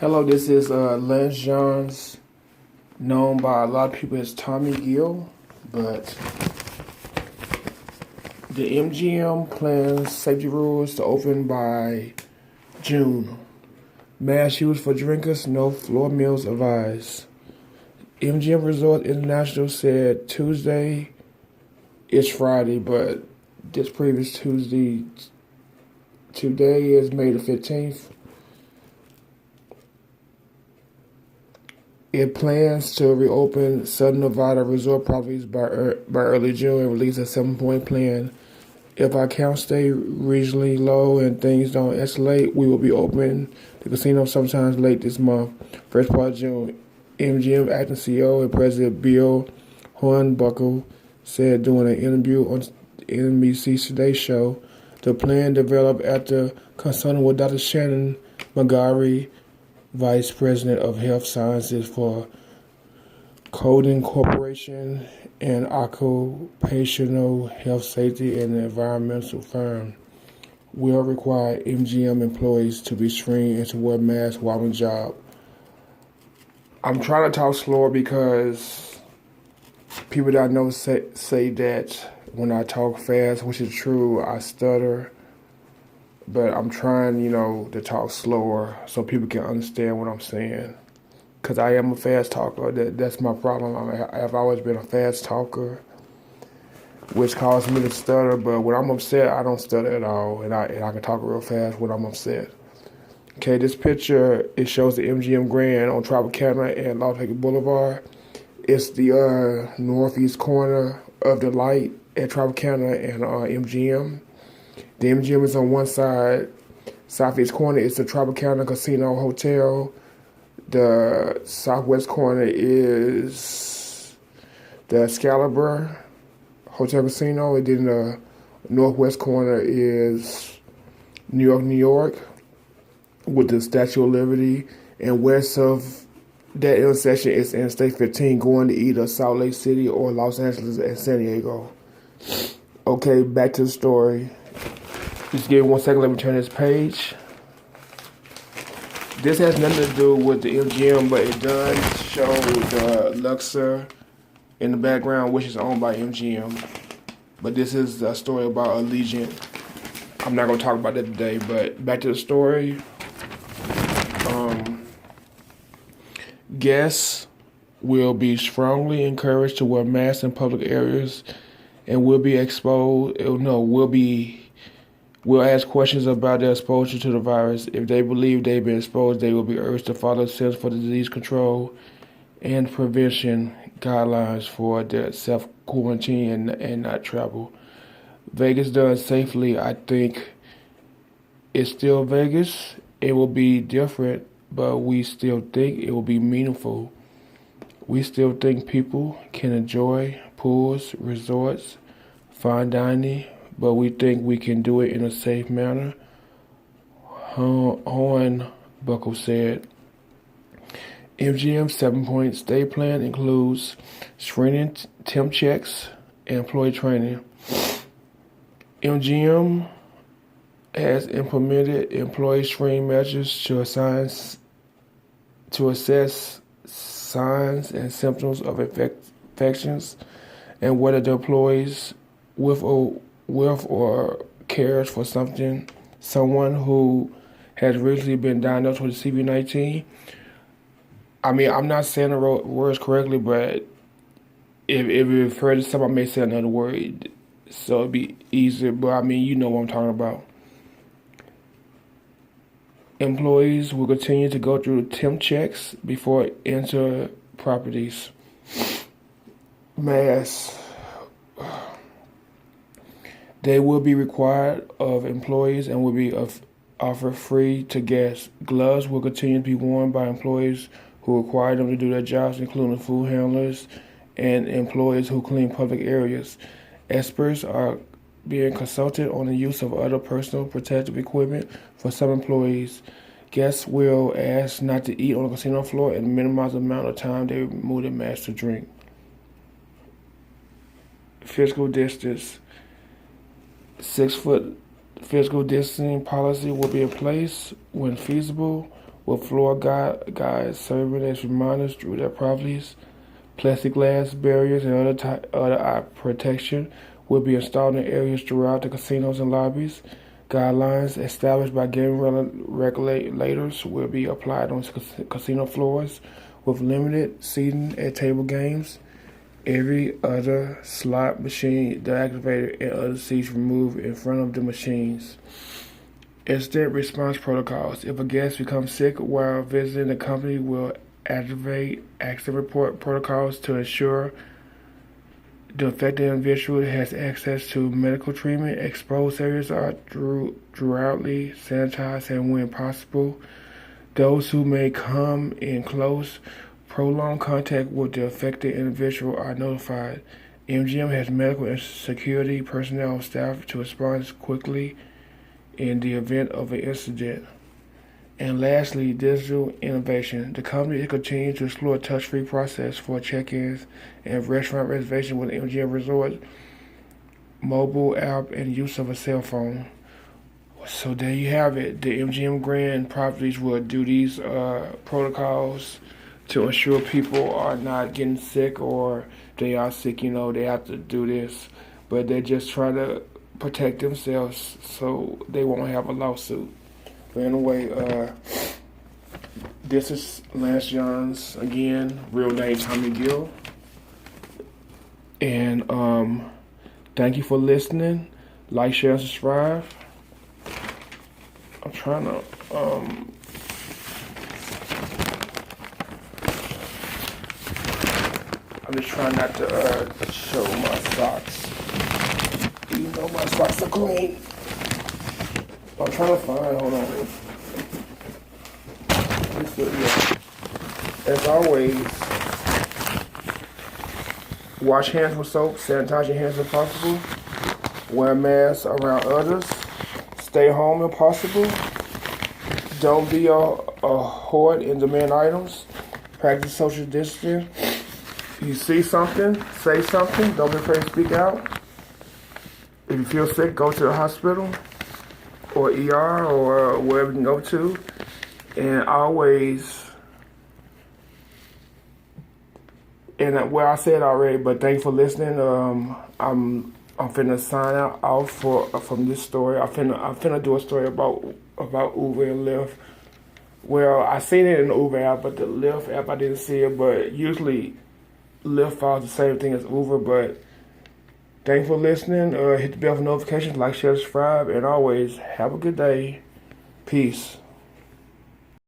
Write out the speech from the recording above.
Hello, this is Lance Johns, known by a lot of people as Tommy Gill, but the MGM plans safety rules to open by June. Mass use for drinkers, no floor meals advised. MGM Resorts International said Tuesday is Friday, but this previous Tuesday, today is May the 15th. It plans to reopen Southern Nevada resort properties by early June and release a 7-point plan. If our counts stay regionally low and things don't escalate, we will be opening the casino sometimes late this month. First part of June, MGM acting CEO and President Bill Hornbuckle said during an interview on NBC's Today Show, the plan developed after consulting with Dr. Shannon McGarry, Vice President of Health Sciences for Coding Corporation and Occupational Health Safety and Environmental firm, will require MGM employees to be screened and to wear masks while on the job. I'm trying to talk slower because people that I know say that when I talk fast, which is true, I stutter. But I'm trying, to talk slower so people can understand what I'm saying. Because I am a fast talker. That's my problem. I've always been a fast talker, which causes me to stutter. But when I'm upset, I don't stutter at all. And I can talk real fast when I'm upset. Okay, this picture, it shows the MGM Grand on Tropicana and Las Vegas Boulevard. It's the northeast corner of the light at Tropicana and MGM. The MGM is on one side. Southeast corner is the Tropicana Casino Hotel. The southwest corner is the Excalibur Hotel Casino. And then the northwest corner is New York, New York, with the Statue of Liberty. And west of that intersection is Interstate 15 going to either Salt Lake City or Los Angeles and San Diego. Okay, back to the story. Just give me 1 second, let me turn this page. This has nothing to do with the MGM, but it does show the Luxor in the background, which is owned by MGM. But this is a story about Allegiant. I'm not going to talk about that today, but back to the story. Guests will be strongly encouraged to wear masks in public areas and will ask questions about their exposure to the virus. If they believe they've been exposed, they will be urged to follow Centers for Disease Control and Prevention guidelines for their self-quarantine and not travel. Vegas done safely, I think. It's still Vegas. It will be different, but we still think it will be meaningful. We still think people can enjoy pools, resorts, fine dining, but we think we can do it in a safe manner, Hornbuckle said. MGM's 7-point stay plan includes screening, temp checks, and employee training. MGM has implemented employee screening measures to assess signs and symptoms of infections and whether the employees with or cares for someone who has recently been diagnosed with CV-19. I mean, I'm not saying the words correctly, but if it refers to something, I may say another word, so it'd be easier. But I mean, you know what I'm talking about. Employees will continue to go through temp checks before enter properties. Masks. They will be required of employees and will be offered free to guests. Gloves will continue to be worn by employees who require them to do their jobs, including food handlers and employees who clean public areas. Experts are being consulted on the use of other personal protective equipment for some employees. Guests will ask not to eat on the casino floor and minimize the amount of time they remove their mask to drink. Physical distance. 6-foot physical distancing policy will be in place when feasible with floor guides serving as reminders through their properties. Plexiglass barriers and other eye protection will be installed in areas throughout the casinos and lobbies. Guidelines established by gaming regulators will be applied on casino floors with limited seating at table games. Every other slot machine deactivated and other seats removed in front of the machines. Instant response protocols. If a guest becomes sick while visiting, the company will activate accident report protocols to ensure the affected individual has access to medical treatment. Exposed areas are thoroughly sanitized, and when possible, those who may come in close, prolonged contact with the affected individual are notified. MGM has medical and security personnel staff to respond quickly in the event of an incident. And lastly, digital innovation. The company is continuing to explore a touch-free process for check-ins and restaurant reservations with MGM Resorts, mobile app, and use of a cell phone. So there you have it. The MGM Grand properties will do these protocols to ensure people are not getting sick, or they are sick, they have to do this. But they just try to protect themselves so they won't have a lawsuit. But anyway, this is Lance Johns again, real name Tommy Gill. And thank you for listening. Like, share, and subscribe. I'm trying to I'm just trying not to show my socks. Even though my socks are clean. I'm trying to find, hold on. As always, wash hands with soap, sanitize your hands if possible, wear masks around others, stay home if possible, don't be a hoard and demand items, practice social distancing. You see something, say something, don't be afraid to speak out. If you feel sick, go to the hospital or ER or wherever you can go to. And always, and well, I said already, but thanks for listening. I'm finna sign out from this story. I'm finna do a story about Uber and Lyft. Well, I seen it in the Uber app, but the Lyft app I didn't see it. But usually, Lyft follows the same thing as Uber. But thanks for listening. Hit the bell for notifications, like, share, subscribe, and always have a good day. Peace.